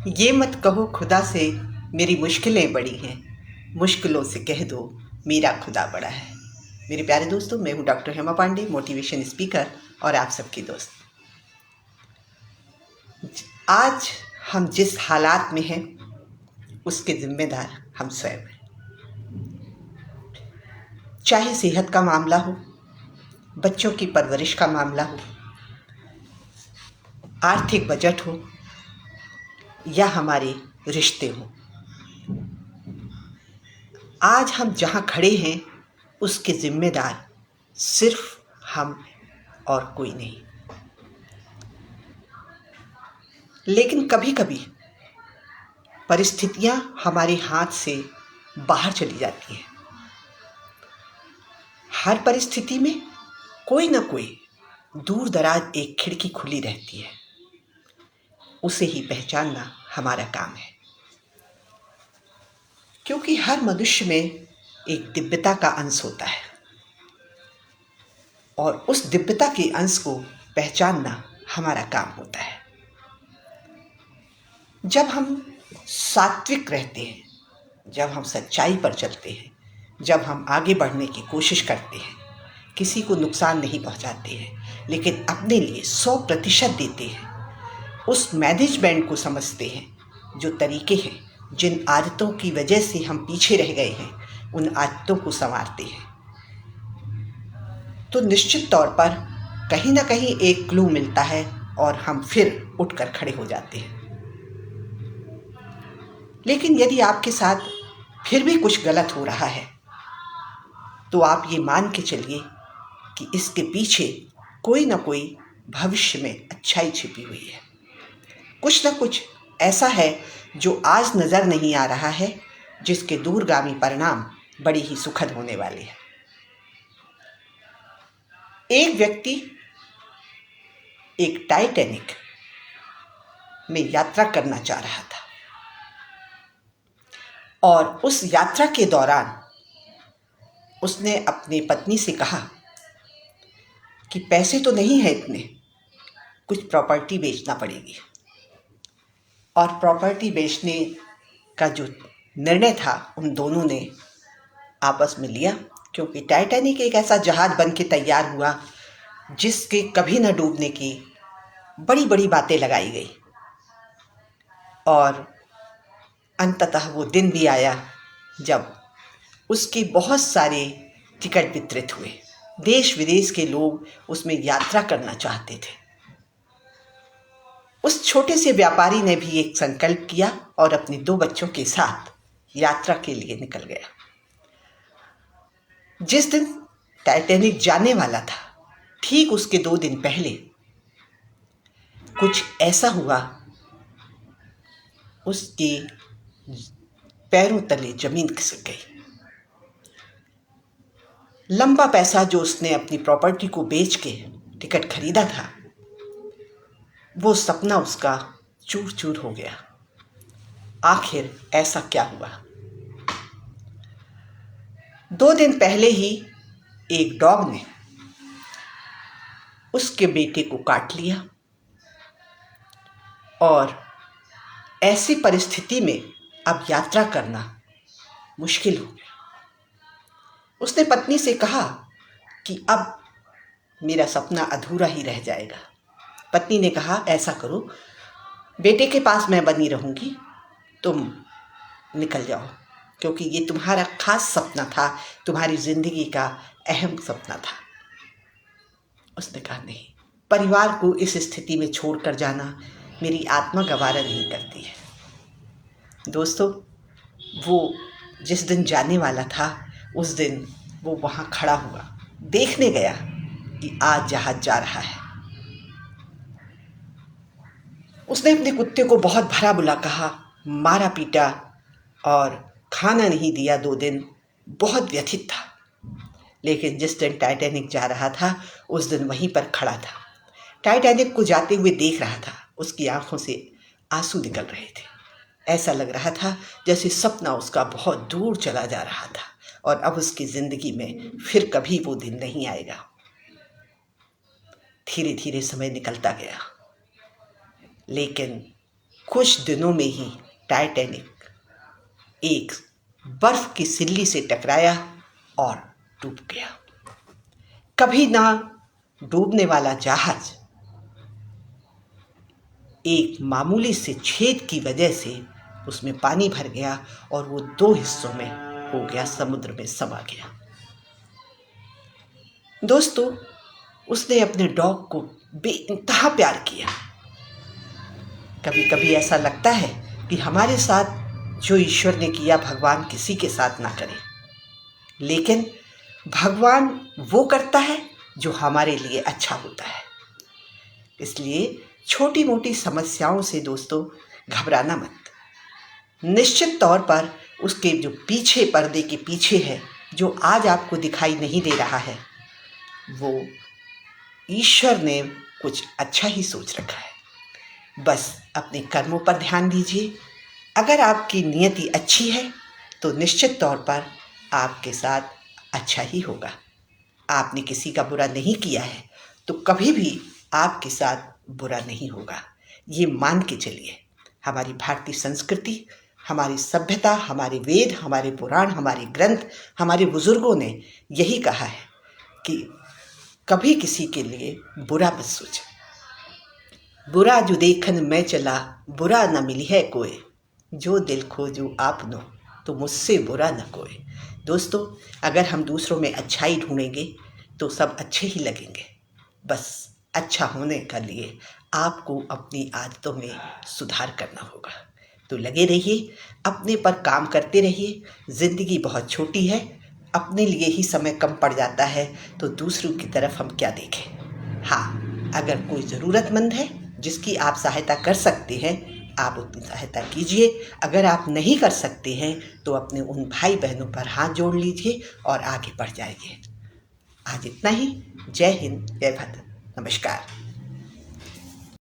ये मत कहो खुदा से मेरी मुश्किलें बड़ी हैं, मुश्किलों से कह दो मेरा खुदा बड़ा है। मेरे प्यारे दोस्तों, मैं हूँ doctor Hema Pandey, motivation speaker और आप सबकी दोस्त। आज हम जिस हालात में हैं उसके जिम्मेदार हम स्वयं हैं। चाहे सेहत का मामला हो, बच्चों की परवरिश का मामला हो, आर्थिक बजट हो या हमारे रिश्ते हों, आज हम जहाँ खड़े हैं उसके जिम्मेदार सिर्फ हम और कोई नहीं। लेकिन कभी कभी परिस्थितियां हमारे हाथ से बाहर चली जाती हैं। हर परिस्थिति में कोई ना कोई दूर दराज एक खिड़की खुली रहती है, उसे ही पहचानना हमारा काम है। क्योंकि हर मनुष्य में एक दिव्यता का अंश होता है और उस दिव्यता के अंश को पहचानना हमारा काम होता है। जब हम सात्विक रहते हैं, जब हम सच्चाई पर चलते हैं, जब हम आगे बढ़ने की कोशिश करते हैं, किसी को नुकसान नहीं पहुंचाते हैं, लेकिन अपने लिए 100% देते हैं, उस मैनेजमेंट को समझते हैं, जो तरीके हैं, जिन आदतों की वजह से हम पीछे रह गए हैं, उन आदतों को संवारते हैं, तो निश्चित तौर पर कहीं ना कहीं एक क्लू मिलता है और हम फिर उठकर खड़े हो जाते हैं। लेकिन यदि आपके साथ फिर भी कुछ गलत हो रहा है तो आप ये मान के चलिए कि इसके पीछे कोई ना कोई भविष्य में अच्छाई छिपी हुई है। कुछ ना कुछ ऐसा है जो आज नज़र नहीं आ रहा है, जिसके दूरगामी परिणाम बड़ी ही सुखद होने वाले हैं। एक व्यक्ति एक टाइटैनिक में यात्रा करना चाह रहा था और उस यात्रा के दौरान उसने अपनी पत्नी से कहा कि पैसे तो नहीं है इतने, कुछ प्रॉपर्टी बेचना पड़ेगी। और प्रॉपर्टी बेचने का जो निर्णय था उन दोनों ने आपस में लिया, क्योंकि टाइटैनिक एक ऐसा जहाज बन के तैयार हुआ जिसके कभी न डूबने की बड़ी बड़ी बातें लगाई गई। और अंततः वो दिन भी आया जब उसके बहुत सारे टिकट वितरित हुए। देश विदेश के लोग उसमें यात्रा करना चाहते थे। उस छोटे से व्यापारी ने भी एक संकल्प किया और अपने 2 बच्चों के साथ यात्रा के लिए निकल गया। जिस दिन टाइटैनिक जाने वाला था, ठीक उसके 2 दिन पहले कुछ ऐसा हुआ, उसके पैरों तले जमीन खिसक गई। लंबा पैसा जो उसने अपनी प्रॉपर्टी को बेच के टिकट खरीदा था, वो सपना उसका चूर चूर हो गया। आखिर ऐसा क्या हुआ? 2 दिन पहले ही एक डॉग ने उसके बेटे को काट लिया और ऐसी परिस्थिति में अब यात्रा करना मुश्किल हो गया। उसने पत्नी से कहा कि अब मेरा सपना अधूरा ही रह जाएगा। पत्नी ने कहा, ऐसा करो, बेटे के पास मैं बनी रहूंगी, तुम निकल जाओ, क्योंकि ये तुम्हारा खास सपना था, तुम्हारी जिंदगी का अहम सपना था। उसने कहा, नहीं, परिवार को इस स्थिति में छोड़कर जाना मेरी आत्मा गवारा नहीं करती है। दोस्तों, वो जिस दिन जाने वाला था उस दिन वो वहाँ खड़ा हुआ, देखने गया कि आज जहाज जा रहा है। उसने अपने कुत्ते को बहुत भला बुरा कहा, मारा पीटा और खाना नहीं दिया। 2 दिन बहुत व्यथित था। लेकिन जिस दिन टाइटैनिक जा रहा था उस दिन वहीं पर खड़ा था, टाइटैनिक को जाते हुए देख रहा था। उसकी आंखों से आंसू निकल रहे थे। ऐसा लग रहा था जैसे सपना उसका बहुत दूर चला जा रहा था और अब उसकी जिंदगी में फिर कभी वो दिन नहीं आएगा। धीरे धीरे समय निकलता गया, लेकिन कुछ दिनों में ही टाइटैनिक एक बर्फ की सिल्ली से टकराया और डूब गया। कभी ना डूबने वाला जहाज एक मामूली से छेद की वजह से उसमें पानी भर गया और वो 2 हिस्सों में हो गया, समुद्र में समा गया। दोस्तों, उसने अपने डॉग को बेइंतहा प्यार किया। कभी कभी ऐसा लगता है कि हमारे साथ जो ईश्वर ने किया भगवान किसी के साथ ना करे, लेकिन भगवान वो करता है जो हमारे लिए अच्छा होता है। इसलिए छोटी मोटी समस्याओं से दोस्तों घबराना मत। निश्चित तौर पर उसके जो पीछे, पर्दे के पीछे है, जो आज आपको दिखाई नहीं दे रहा है, वो ईश्वर ने कुछ अच्छा ही सोच रखा है। बस अपने कर्मों पर ध्यान दीजिए। अगर आपकी नियति अच्छी है तो निश्चित तौर पर आपके साथ अच्छा ही होगा। आपने किसी का बुरा नहीं किया है तो कभी भी आपके साथ बुरा नहीं होगा, ये मान के चलिए। हमारी भारतीय संस्कृति, हमारी सभ्यता, हमारे वेद, हमारे पुराण, हमारे ग्रंथ, हमारे बुजुर्गों ने यही कहा है कि कभी किसी के लिए बुरा मत सोचें। बुरा जो देखन मैं चला, बुरा न मिली है कोई, जो दिल खोजूं आपनो तो मुझसे बुरा न कोई। दोस्तों, अगर हम दूसरों में अच्छाई ढूंढेंगे तो सब अच्छे ही लगेंगे। बस अच्छा होने के लिए आपको अपनी आदतों में सुधार करना होगा। तो लगे रहिए, अपने पर काम करते रहिए। ज़िंदगी बहुत छोटी है, अपने लिए ही समय कम पड़ जाता है, तो दूसरों की तरफ हम क्या देखें। हाँ, अगर कोई ज़रूरतमंद है जिसकी आप सहायता कर सकते हैं, आप उतनी सहायता कीजिए। अगर आप नहीं कर सकते हैं तो अपने उन भाई बहनों पर हाथ जोड़ लीजिए और आगे बढ़ जाइए। आज इतना ही। जय हिंद, जय भारत, नमस्कार।